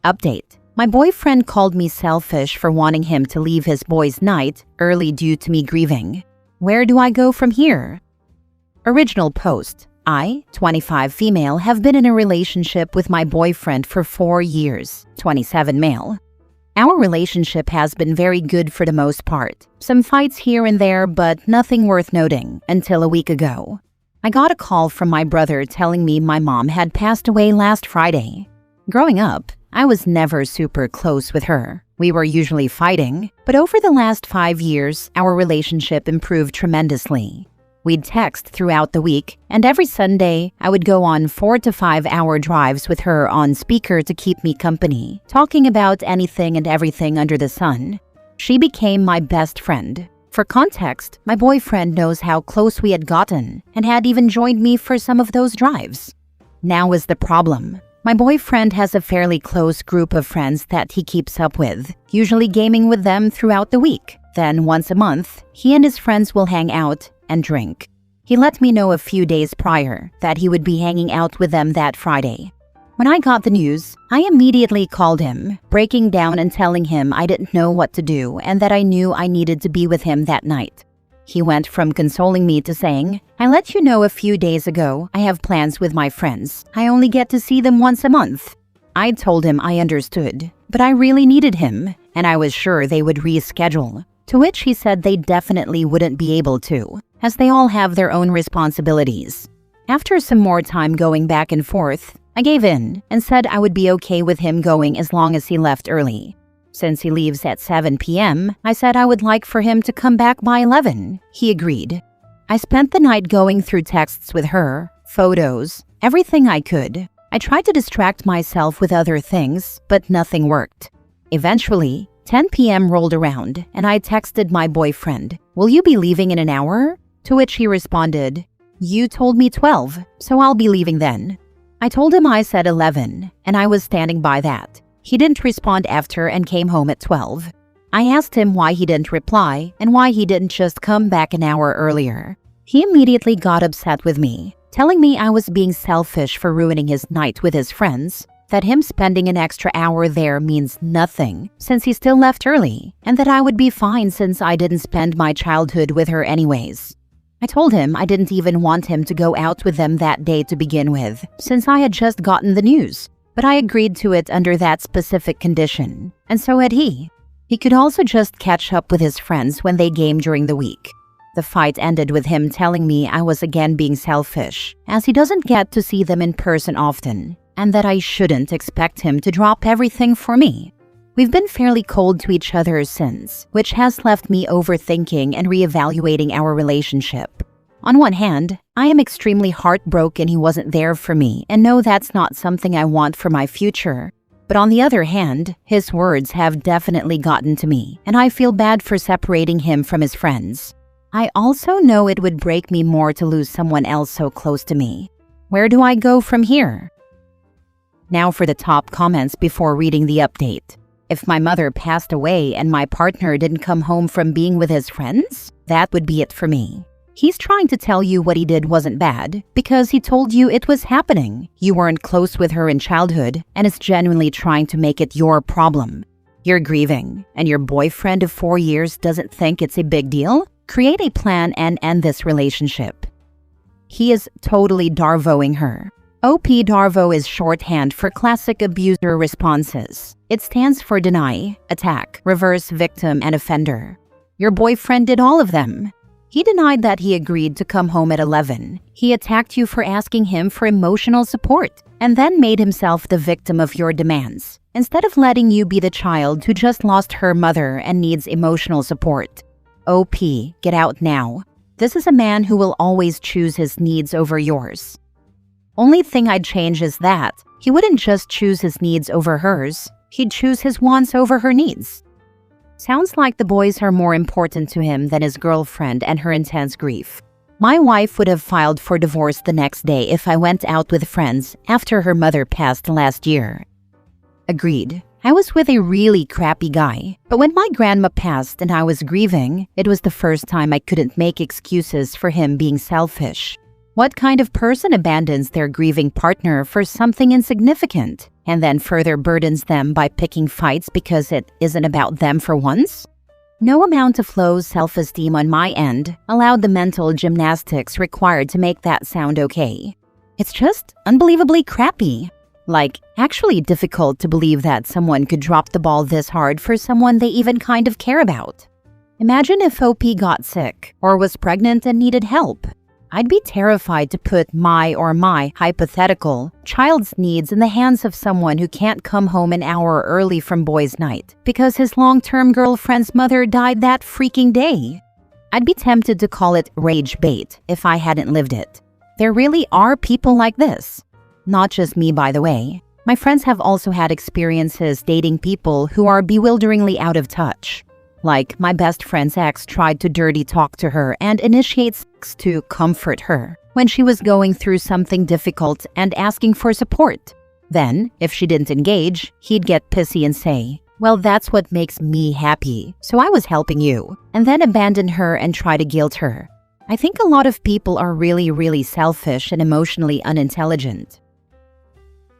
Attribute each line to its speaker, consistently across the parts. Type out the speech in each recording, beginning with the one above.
Speaker 1: Update. My boyfriend called me selfish for wanting him to leave his boys' night early due to me grieving. Where do I go from here? Original post. I, 25 female, have been in a relationship with my boyfriend for 4 years, 27 male. Our relationship has been very good for the most part. Some fights here and there, but nothing worth noting until a week ago. I got a call from my brother telling me my mom had passed away last Friday. Growing up, I was never super close with her. We were usually fighting, but over the last 5 years, our relationship improved tremendously. We'd text throughout the week, and every Sunday, I would go on 4 to 5 hour drives with her on speaker to keep me company, talking about anything and everything under the sun. She became my best friend. For context, my boyfriend knows how close we had gotten and had even joined me for some of those drives. Now is the problem. My boyfriend has a fairly close group of friends that he keeps up with, usually gaming with them throughout the week. Then once a month, he and his friends will hang out and drink. He let me know a few days prior that he would be hanging out with them that Friday. When I got the news, I immediately called him, breaking down and telling him I didn't know what to do and that I knew I needed to be with him that night. He went from consoling me to saying, "I let you know a few days ago I have plans with my friends. I only get to see them once a month." I told him I understood, but I really needed him, and I was sure they would reschedule. To which he said they definitely wouldn't be able to, as they all have their own responsibilities. After some more time going back and forth, I gave in and said I would be okay with him going as long as he left early. Since he leaves at 7 p.m., I said I would like for him to come back by 11. He agreed. I spent the night going through texts with her, photos, everything I could. I tried to distract myself with other things, but nothing worked. Eventually, 10 p.m. rolled around and I texted my boyfriend, "Will you be leaving in an hour?" To which he responded, "You told me 12, so I'll be leaving then." I told him I said 11, and I was standing by that. He didn't respond after and came home at 12. I asked him why he didn't reply and why he didn't just come back an hour earlier. He immediately got upset with me, telling me I was being selfish for ruining his night with his friends, that him spending an extra hour there means nothing since he still left early, and that I would be fine since I didn't spend my childhood with her anyways. I told him I didn't even want him to go out with them that day to begin with, since I had just gotten the news, but I agreed to it under that specific condition, and so had he. He could also just catch up with his friends when they game during the week. The fight ended with him telling me I was again being selfish, as he doesn't get to see them in person often, and that I shouldn't expect him to drop everything for me. We've been fairly cold to each other since, which has left me overthinking and reevaluating our relationship. On one hand, I am extremely heartbroken he wasn't there for me and know that's not something I want for my future. But on the other hand, his words have definitely gotten to me, and I feel bad for separating him from his friends. I also know it would break me more to lose someone else so close to me. Where do I go from here? Now for the top comments before reading the update. If my mother passed away and my partner didn't come home from being with his friends, that would be it for me. He's trying to tell you what he did wasn't bad because he told you it was happening. You weren't close with her in childhood and is genuinely trying to make it your problem. You're grieving, and your boyfriend of 4 years doesn't think it's a big deal? Create a plan and end this relationship. He is totally Darvoing her. OP Darvo is shorthand for classic abuser responses. It stands for deny, attack, reverse victim, and offender. Your boyfriend did all of them. He denied that he agreed to come home at 11. He attacked you for asking him for emotional support, and then made himself the victim of your demands, instead of letting you be the child who just lost her mother and needs emotional support. OP, get out now. This is a man who will always choose his needs over yours. Only thing I'd change is that he wouldn't just choose his needs over hers, he'd choose his wants over her needs. Sounds like the boys are more important to him than his girlfriend and her intense grief. My wife would have filed for divorce the next day if I went out with friends after her mother passed last year. Agreed. I was with a really crappy guy, but when my grandma passed and I was grieving, it was the first time I couldn't make excuses for him being selfish. What kind of person abandons their grieving partner for something insignificant and then further burdens them by picking fights because it isn't about them for once? No amount of low self-esteem on my end allowed the mental gymnastics required to make that sound okay. It's just unbelievably crappy. Like, actually difficult to believe that someone could drop the ball this hard for someone they even kind of care about. Imagine if OP got sick or was pregnant and needed help. I'd be terrified to put my hypothetical child's needs in the hands of someone who can't come home an hour early from boys' night because his long-term girlfriend's mother died that freaking day. I'd be tempted to call it rage bait if I hadn't lived it. There really are people like this. Not just me, by the way. My friends have also had experiences dating people who are bewilderingly out of touch. Like, my best friend's ex tried to dirty talk to her and initiate sex to comfort her when she was going through something difficult and asking for support. Then, if she didn't engage, he'd get pissy and say, "Well, that's what makes me happy, so I was helping you," and then abandon her and try to guilt her. I think a lot of people are really selfish and emotionally unintelligent.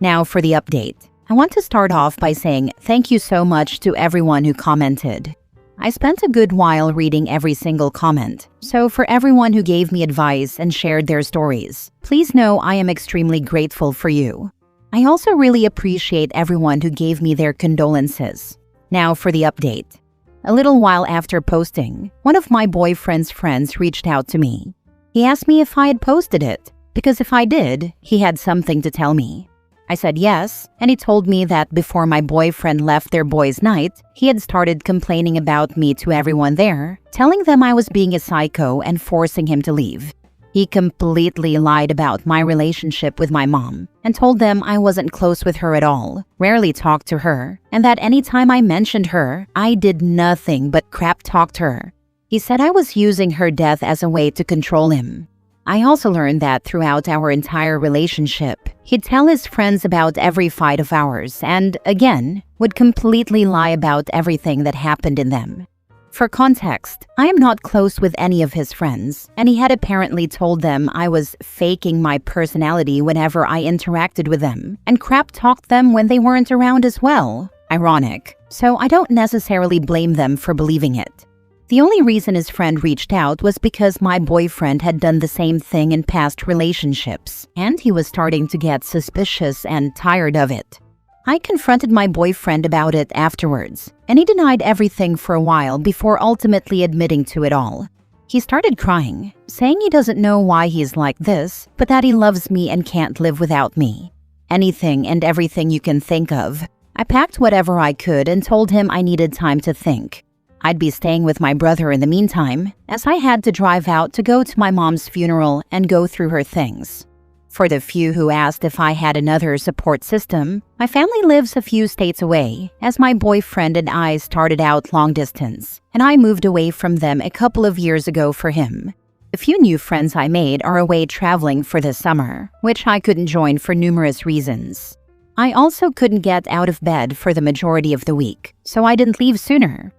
Speaker 1: Now for the update. I want to start off by saying thank you so much to everyone who commented. I spent a good while reading every single comment, so for everyone who gave me advice and shared their stories, please know I am extremely grateful for you. I also really appreciate everyone who gave me their condolences. Now for the update. A little while after posting, one of my boyfriend's friends reached out to me. He asked me if I had posted it, because if I did, he had something to tell me. I said yes, and he told me that before my boyfriend left their boys' night, he had started complaining about me to everyone there, telling them I was being a psycho and forcing him to leave. He completely lied about my relationship with my mom and told them I wasn't close with her at all, rarely talked to her, and that anytime I mentioned her, I did nothing but crap talk to her. He said I was using her death as a way to control him. I also learned that throughout our entire relationship, he'd tell his friends about every fight of ours and, again, would completely lie about everything that happened in them. For context, I am not close with any of his friends, and he had apparently told them I was faking my personality whenever I interacted with them, and crap-talked them when they weren't around as well. Ironic. So I don't necessarily blame them for believing it. The only reason his friend reached out was because my boyfriend had done the same thing in past relationships, and he was starting to get suspicious and tired of it. I confronted my boyfriend about it afterwards, and he denied everything for a while before ultimately admitting to it all. He started crying, saying he doesn't know why he's like this, but that he loves me and can't live without me. Anything and everything you can think of. I packed whatever I could and told him I needed time to think. I'd be staying with my brother in the meantime, as I had to drive out to go to my mom's funeral and go through her things. For the few who asked if I had another support system, my family lives a few states away, as my boyfriend and I started out long distance, and I moved away from them a couple of years ago for him. The few new friends I made are away traveling for the summer, which I couldn't join for numerous reasons. I also couldn't get out of bed for the majority of the week, so I didn't leave sooner.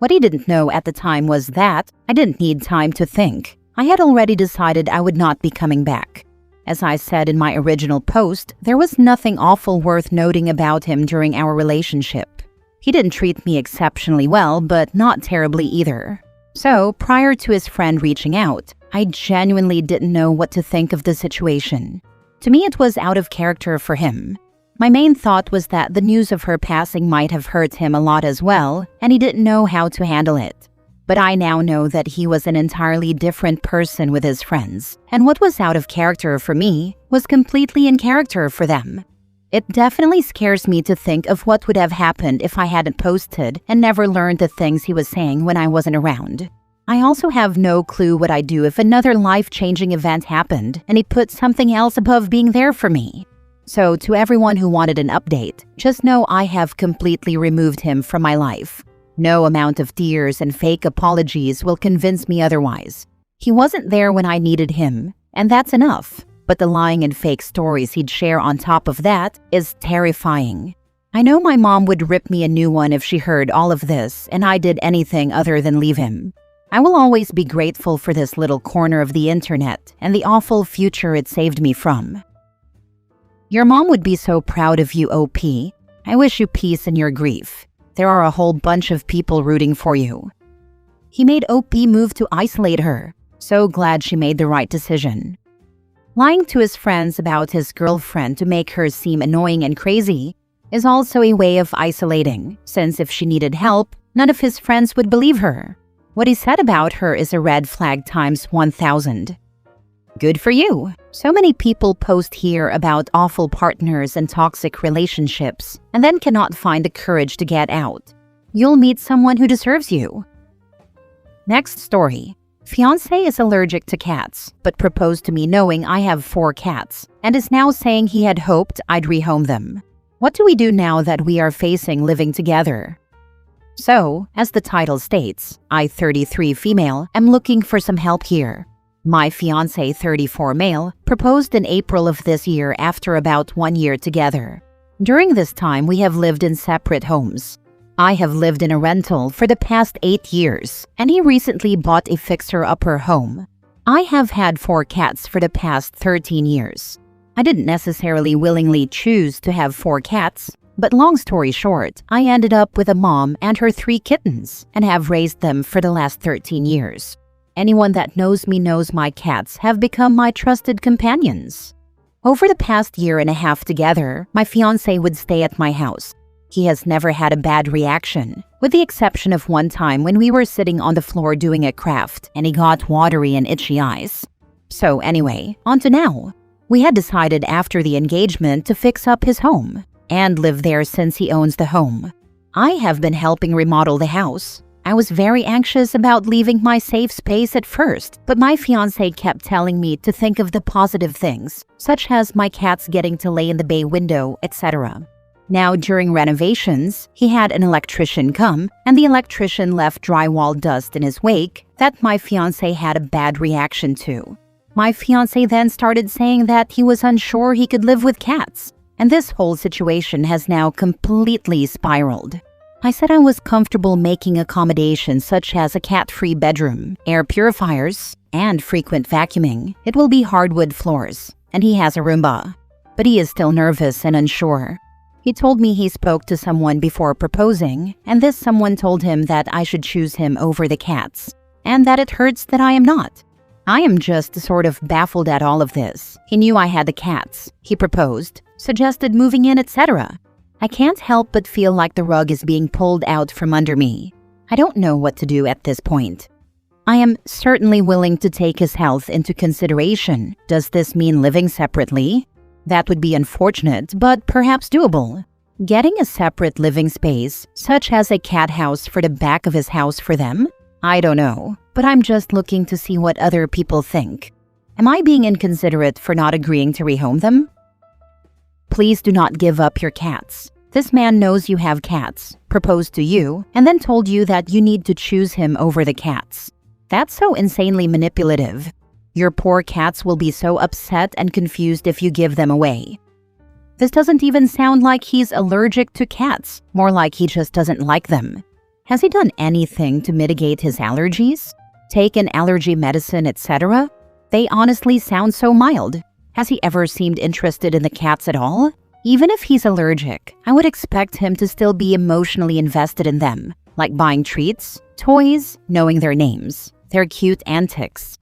Speaker 1: What he didn't know at the time was that I didn't need time to think. I had already decided I would not be coming back. As I said in my original post, there was nothing awful worth noting about him during our relationship. He didn't treat me exceptionally well, but not terribly either. So, prior to his friend reaching out, I genuinely didn't know what to think of the situation. To me, it was out of character for him. My main thought was that the news of her passing might have hurt him a lot as well, and he didn't know how to handle it. But I now know that he was an entirely different person with his friends, and what was out of character for me was completely in character for them. It definitely scares me to think of what would have happened if I hadn't posted and never learned the things he was saying when I wasn't around. I also have no clue what I'd do if another life-changing event happened and he put something else above being there for me. So, to everyone who wanted an update, just know I have completely removed him from my life. No amount of tears and fake apologies will convince me otherwise. He wasn't there when I needed him, and that's enough. But the lying and fake stories he'd share on top of that is terrifying. I know my mom would rip me a new one if she heard all of this and I did anything other than leave him. I will always be grateful for this little corner of the internet and the awful future it saved me from. Your mom would be so proud of you, OP. I wish you peace in your grief. There are a whole bunch of people rooting for you. He made OP move to isolate her. So glad she made the right decision. Lying to his friends about his girlfriend to make her seem annoying and crazy is also a way of isolating, since if she needed help, none of his friends would believe her. What he said about her is a red flag times 1,000. Good for you! So many people post here about awful partners and toxic relationships and then cannot find the courage to get out. You'll meet someone who deserves you. Next story. Fiancé is allergic to cats, but proposed to me knowing I have 4 cats and is now saying he had hoped I'd rehome them. What do we do now that we are facing living together? So, as the title states, I, 33 female, am looking for some help here. My fiancé, 34 male, proposed in April of this year after about 1 year together. During this time, we have lived in separate homes. I have lived in a rental for the past 8 years, and he recently bought a fixer-upper home. I have had 4 cats for the past 13 years. I didn't necessarily willingly choose to have 4 cats, but long story short, I ended up with a mom and her 3 kittens and have raised them for the last 13 years. Anyone that knows me knows my cats have become my trusted companions. Over the past year and a half together, my fiancé would stay at my house. He has never had a bad reaction, with the exception of one time when we were sitting on the floor doing a craft and he got watery and itchy eyes. So anyway, on to now. We had decided after the engagement to fix up his home and live there since he owns the home. I have been helping remodel the house. I was very anxious about leaving my safe space at first, but my fiancé kept telling me to think of the positive things, such as my cats getting to lay in the bay window, etc. Now, during renovations, he had an electrician come, and the electrician left drywall dust in his wake that my fiancé had a bad reaction to. My fiancé then started saying that he was unsure he could live with cats, and this whole situation has now completely spiraled. I said I was comfortable making accommodations such as a cat-free bedroom, air purifiers, and frequent vacuuming. It will be hardwood floors, and he has a Roomba. But he is still nervous and unsure. He told me he spoke to someone before proposing, and this someone told him that I should choose him over the cats, and that it hurts that I am not. I am just sort of baffled at all of this. He knew I had the cats. He proposed, suggested moving in, etc. I can't help but feel like the rug is being pulled out from under me. I don't know what to do at this point. I am certainly willing to take his health into consideration. Does this mean living separately? That would be unfortunate, but perhaps doable. Getting a separate living space, such as a cat house for the back of his house for them? I don't know, but I'm just looking to see what other people think. Am I being inconsiderate for not agreeing to rehome them? Please do not give up your cats. This man knows you have cats, proposed to you, and then told you that you need to choose him over the cats. That's so insanely manipulative. Your poor cats will be so upset and confused if you give them away. This doesn't even sound like he's allergic to cats, more like he just doesn't like them. Has he done anything to mitigate his allergies? Taken allergy medicine, etc.? They honestly sound so mild. Has he ever seemed interested in the cats at all? Even if he's allergic, I would expect him to still be emotionally invested in them, like buying treats, toys, knowing their names, their cute antics.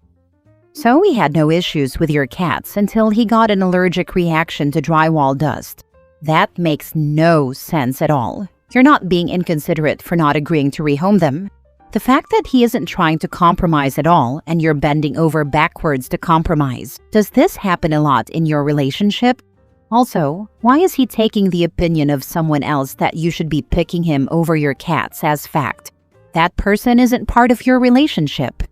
Speaker 1: So he had no issues with your cats until he got an allergic reaction to drywall dust. That makes no sense at all. You're not being inconsiderate for not agreeing to rehome them. The fact that he isn't trying to compromise at all and you're bending over backwards to compromise, does this happen a lot in your relationship? Also, why is he taking the opinion of someone else that you should be picking him over your cats as fact? That person isn't part of your relationship.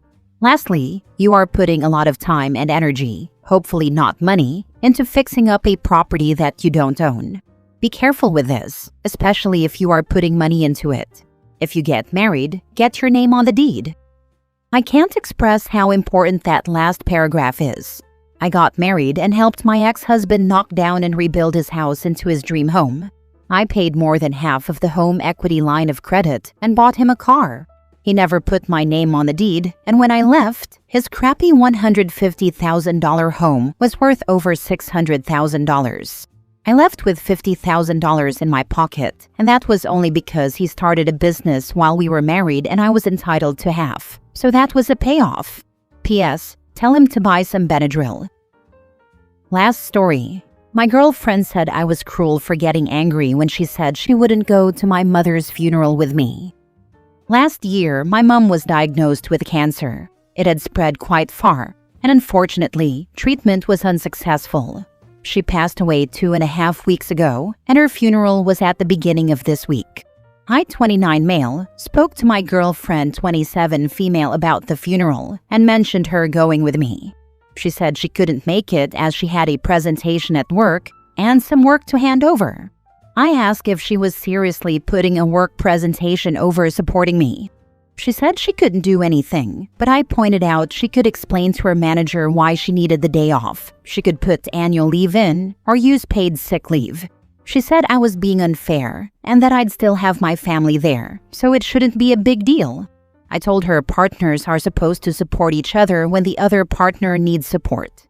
Speaker 1: Lastly, you are putting a lot of time and energy, hopefully not money, into fixing up a property that you don't own. Be careful with this, especially if you are putting money into it. If you get married, get your name on the deed. I can't express how important that last paragraph is. I got married and helped my ex-husband knock down and rebuild his house into his dream home. I paid more than half of the home equity line of credit and bought him a car. He never put my name on the deed, and when I left, his crappy $150,000 home was worth over $600,000. I left with $50,000 in my pocket, and that was only because he started a business while we were married and I was entitled to half. So that was a payoff. P.S. Tell him to buy some Benadryl. Last story. My girlfriend said I was cruel for getting angry when she said she wouldn't go to my mother's funeral with me. Last year, my mom was diagnosed with cancer. It had spread quite far, and unfortunately, treatment was unsuccessful. She passed away 2.5 weeks ago, and her funeral was at the beginning of this week. I, 29 male, spoke to my girlfriend, 27 female, about the funeral and mentioned her going with me. She said she couldn't make it as she had a presentation at work and some work to hand over. I asked if she was seriously putting a work presentation over supporting me. She said she couldn't do anything, but I pointed out she could explain to her manager why she needed the day off. She could put annual leave in or use paid sick leave. She said I was being unfair and that I'd still have my family there, so it shouldn't be a big deal. I told her partners are supposed to support each other when the other partner needs support.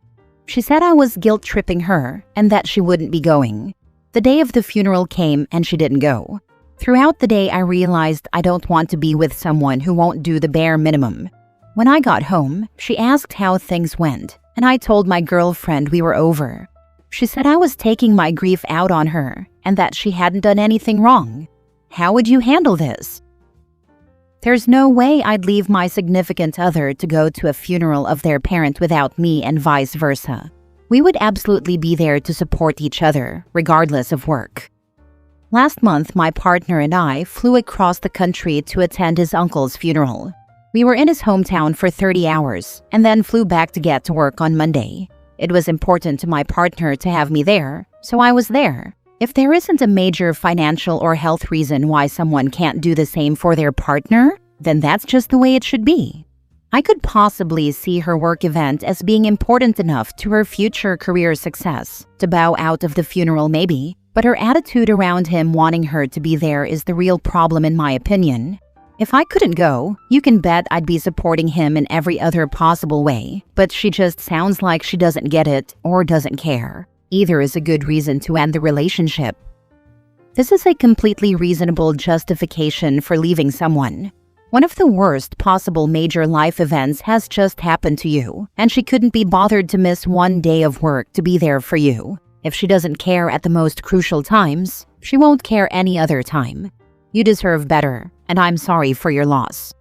Speaker 1: She said I was guilt-tripping her and that she wouldn't be going. The day of the funeral came and she didn't go. Throughout the day, I realized I don't want to be with someone who won't do the bare minimum. When I got home, she asked how things went, and I told my girlfriend we were over. She said I was taking my grief out on her and that she hadn't done anything wrong. How would you handle this? There's no way I'd leave my significant other to go to a funeral of their parent without me and vice versa. We would absolutely be there to support each other, regardless of work. Last month, my partner and I flew across the country to attend his uncle's funeral. We were in his hometown for 30 hours and then flew back to get to work on Monday. It was important to my partner to have me there, so I was there. If there isn't a major financial or health reason why someone can't do the same for their partner, then that's just the way it should be. I could possibly see her work event as being important enough to her future career success to bow out of the funeral maybe, but her attitude around him wanting her to be there is the real problem in my opinion. If I couldn't go, you can bet I'd be supporting him in every other possible way, but she just sounds like she doesn't get it or doesn't care. Either is a good reason to end the relationship. This is a completely reasonable justification for leaving someone. One of the worst possible major life events has just happened to you, and she couldn't be bothered to miss one day of work to be there for you. If she doesn't care at the most crucial times, she won't care any other time. You deserve better, and I'm sorry for your loss.